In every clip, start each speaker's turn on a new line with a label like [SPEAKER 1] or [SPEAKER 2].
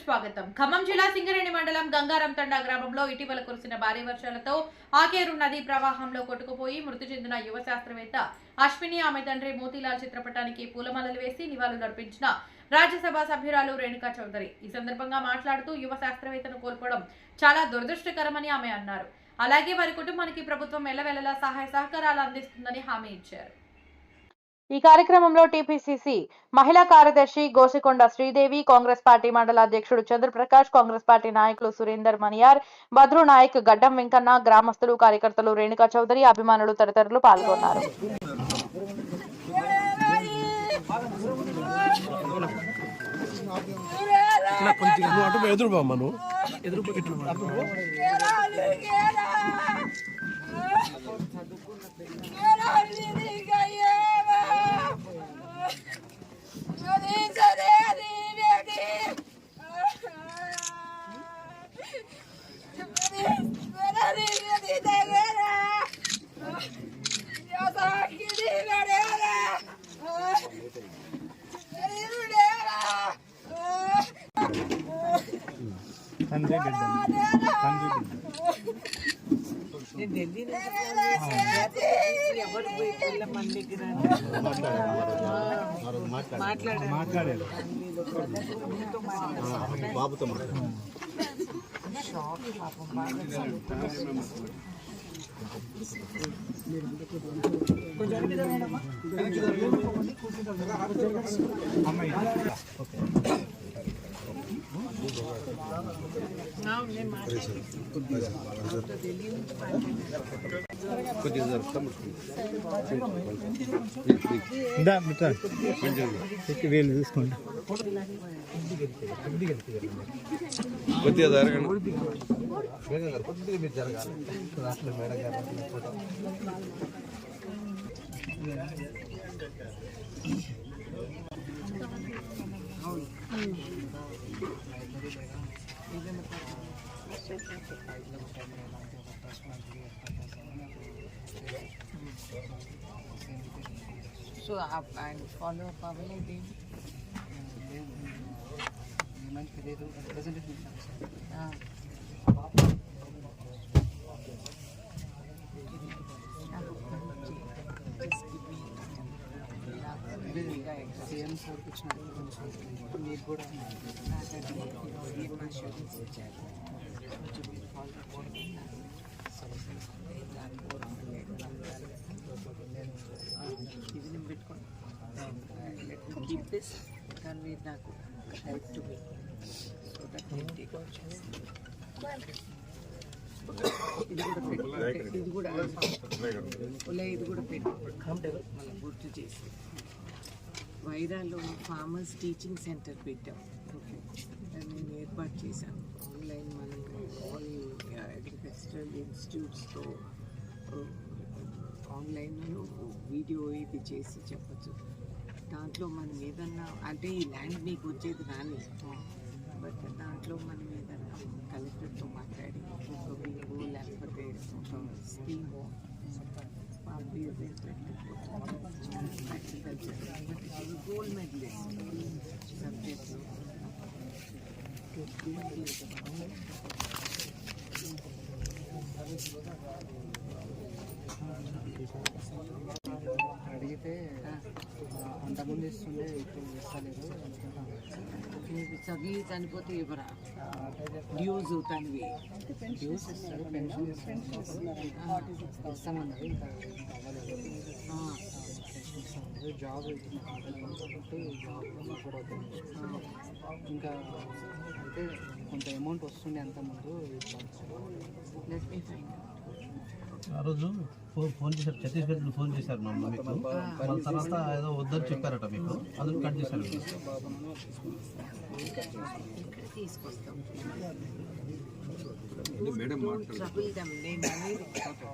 [SPEAKER 1] స్వాగతం. ఖమ్మం జిల్లా సింగరేణి మండలం గంగారం తండా గ్రామంలో ఇటీవల కురిసిన భారీ వర్షాలతో ఆకేరు నది ప్రవాహంలో కొట్టుకుపోయి మృతి చెందిన యువ శాస్త్రవేత్త అశ్విని ఆమె తండ్రి మోతీలాల్ చిత్రపటానికి పూలమాలలు వేసి నివాళులర్పించిన రాజ్యసభ సభ్యురాలు రేణుకా చౌదరి ఈ సందర్భంగా మాట్లాడుతూ యువ శాస్త్రవేత్తను కోల్పోవడం చాలా దురదృష్టకరమని ఆమె అన్నారు. అలాగే వారి కుటుంబానికి ప్రభుత్వం ఎల్లవేళలా సహాయ సహకారాలు అందిస్తుందని హామీ ఇచ్చారు. ఈ కార్యక్రమంలో టీపీసీసీ మహిళా కార్యదర్శి గోసికొండ శ్రీదేవి, కాంగ్రెస్ పార్టీ మండల అధ్యక్షుడు చంద్రప్రకాష్, కాంగ్రెస్ పార్టీ నాయకులు సురేందర్ మనియార్, బద్రు నాయక్, గడ్డం వెంకన్న, గ్రామస్తులు, కార్యకర్తలు, రేణుకా చౌదరి, అభిమానులు తదితరులు పాల్గొన్నారు.
[SPEAKER 2] మాట్లాడారు బాబుతో వీళ్ళు చూసుకోండి కొద్దిగా జరగండి కొద్దిగా మీరు జరగాలి అసలు మేడం గారు
[SPEAKER 3] సో ఫాలో అప్ అవ్వలేదు మంచి తెలియదు సీఎం సార్కి వచ్చినప్పుడు మీరు కూడా ఇది పెట్టుకోండి కీప్ దిస్ కానీ మీరు నాకు help to me so that నేను టేక్ అవుట్ చేస్తాను. ఇది కూడా ఇది కూడా పెట్టు మనం గుర్తు చేసి వైరాలో ఫార్మర్స్ టీచింగ్ సెంటర్ పెట్టాం. ఓకే నేను ఏర్పాటు చేశాను. ఆన్లైన్ మనం ఆల్ అగ్రికల్చరల్ ఇన్స్టిట్యూట్స్తో ఆన్లైన్లో వీడియో ఇది చేసి చెప్పచ్చు. దాంట్లో మనం ఏదన్నా అంటే ఈ ల్యాండ్ మీకు వచ్చేది రాని బట్ దాంట్లో మనం ఏదన్నా కలెక్టర్తో మాట్లాడి ఒక వీవో లేకపోతే ఒక స్కీమో అగ్రికల్చర్ గోల్డ్ మెడలిస్ట్ సబ్జెక్ట్లో
[SPEAKER 2] అడిగితే అంతకుముందు ఇస్తుండే ఇప్పుడు ఇస్తలేదు
[SPEAKER 3] మీకు చదివి చనిపోతే ఇవ్వరా డ్యూస్ తనివి
[SPEAKER 2] డ్యూస్ ఇస్తారు పెన్షన్ ఇస్తామన్నది ఇంకా అవ్వలేదు. జాబ్ కాబట్టి జాబ్లో కూడా ఇంకా అయితే కొంత అమౌంట్ వస్తుండే అంతకుముందు
[SPEAKER 4] ఆ రోజు ఫోన్ చేశారు, ఛత్తీస్గఢ్ ఫోన్ చేశారు మా మీకు. వాళ్ళ తర్వాత ఏదో వద్దని చెప్పారట మీకు, అందుకు కట్ చేశారు.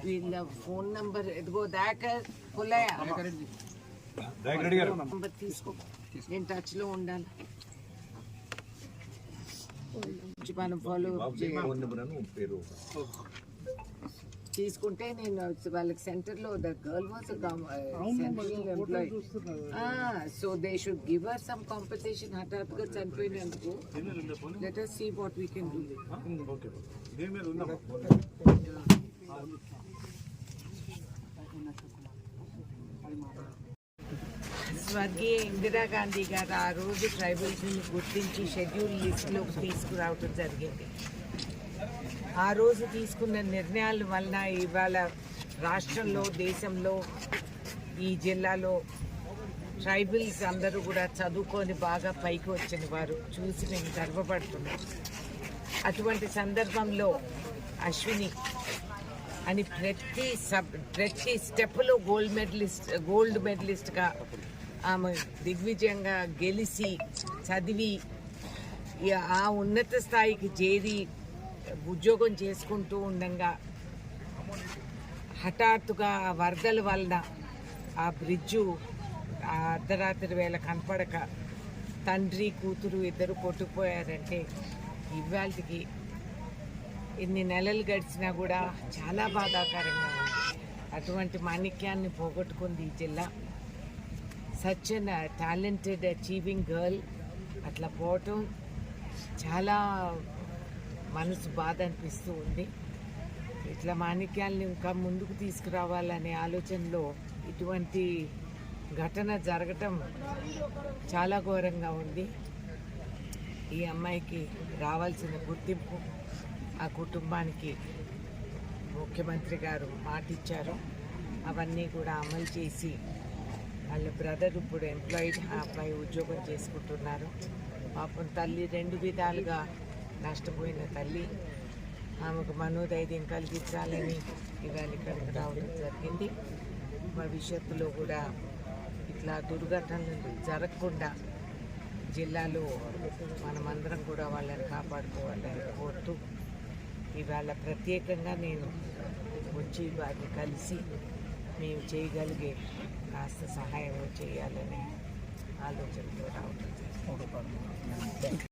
[SPEAKER 3] వీళ్ళ ఫోన్ నంబర్ ఎదుగో దాకా నంబర్ తీసుకో, నేను టచ్లో ఉండాలి. మనం ఫాలో అప్ చేయాలి. తీసుకుంటే నేను వాళ్ళకి సెంటర్లో the girl was central employee, so they should give her some compensation. హఠాత్తుగా చనిపోయినందుకు let us see what we can do. స్వర్గీయ ఇందిరాగాంధీ గారు ఆ రోజు ట్రైబల్స్ని గుర్తించి షెడ్యూల్ లిస్టులోకి తీసుకురావడం జరిగింది. ఆ రోజు తీసుకున్న నిర్ణయాల వలన ఇవాళ రాష్ట్రంలో, దేశంలో, ఈ జిల్లాలో ట్రైబల్స్ అందరూ కూడా చదువుకొని బాగా పైకి వచ్చిన వారు చూసి మేము గర్వపడుతున్నాం. అటువంటి సందర్భంలో అశ్విని అని ప్రతి స్టెప్లో గోల్డ్ మెడలిస్ట్గా ఆమె దిగ్విజయంగా గెలిచి చదివి ఆ ఉన్నత స్థాయికి చేరి ఉద్యోగం చేసుకుంటూ ఉండగా హఠాత్తుగా ఆ వరదల వలన ఆ బ్రిడ్జు ఆ అర్ధరాత్రి వేళ కనపడక తండ్రి కూతురు ఇద్దరు కొట్టుకుపోయారంటే ఇవాళకి ఇన్ని నెలలు గడిచినా కూడా చాలా బాధాకరంగా ఉంది. అటువంటి మాణిక్యాన్ని పోగొట్టుకుంది ఈ జిల్లా. Such an talented achieving girl అట్లా పోవటం చాలా మనసు బాధ అనిపిస్తూ ఉంది. ఇట్లా మాణిక్యాలను ఇంకా ముందుకు తీసుకురావాలనే ఆలోచనలో ఇటువంటి ఘటన జరగటం చాలా ఘోరంగా ఉంది. ఈ అమ్మాయికి రావాల్సిన గుర్తింపు ఆ కుటుంబానికి ముఖ్యమంత్రి గారు మాటిచ్చారు. అవన్నీ కూడా అమలు చేసి వాళ్ళ బ్రదర్ ఇప్పుడు ఎంప్లాయిడ్, ఆ అబ్బాయి ఉద్యోగం చేసుకుంటున్నారు. పాపం తల్లి 2 విధాలుగా నష్టపోయిన తల్లి, ఆమెకు మనోధైర్యం కలిగించాలని ఇవాళ ఇక్కడికి రావడం జరిగింది. భవిష్యత్తులో కూడా ఇట్లా దుర్ఘటనలు జరగకుండా జిల్లాలో మనమందరం కూడా వాళ్ళని కాపాడుకోవాలని కోరుతూ ఇవాళ ప్రత్యేకంగా నేను వచ్చి వారిని కలిసి మేము చేయగలిగే కాస్త సహాయం చేయాలని ఆలోచనతో రావడం జరిగింది.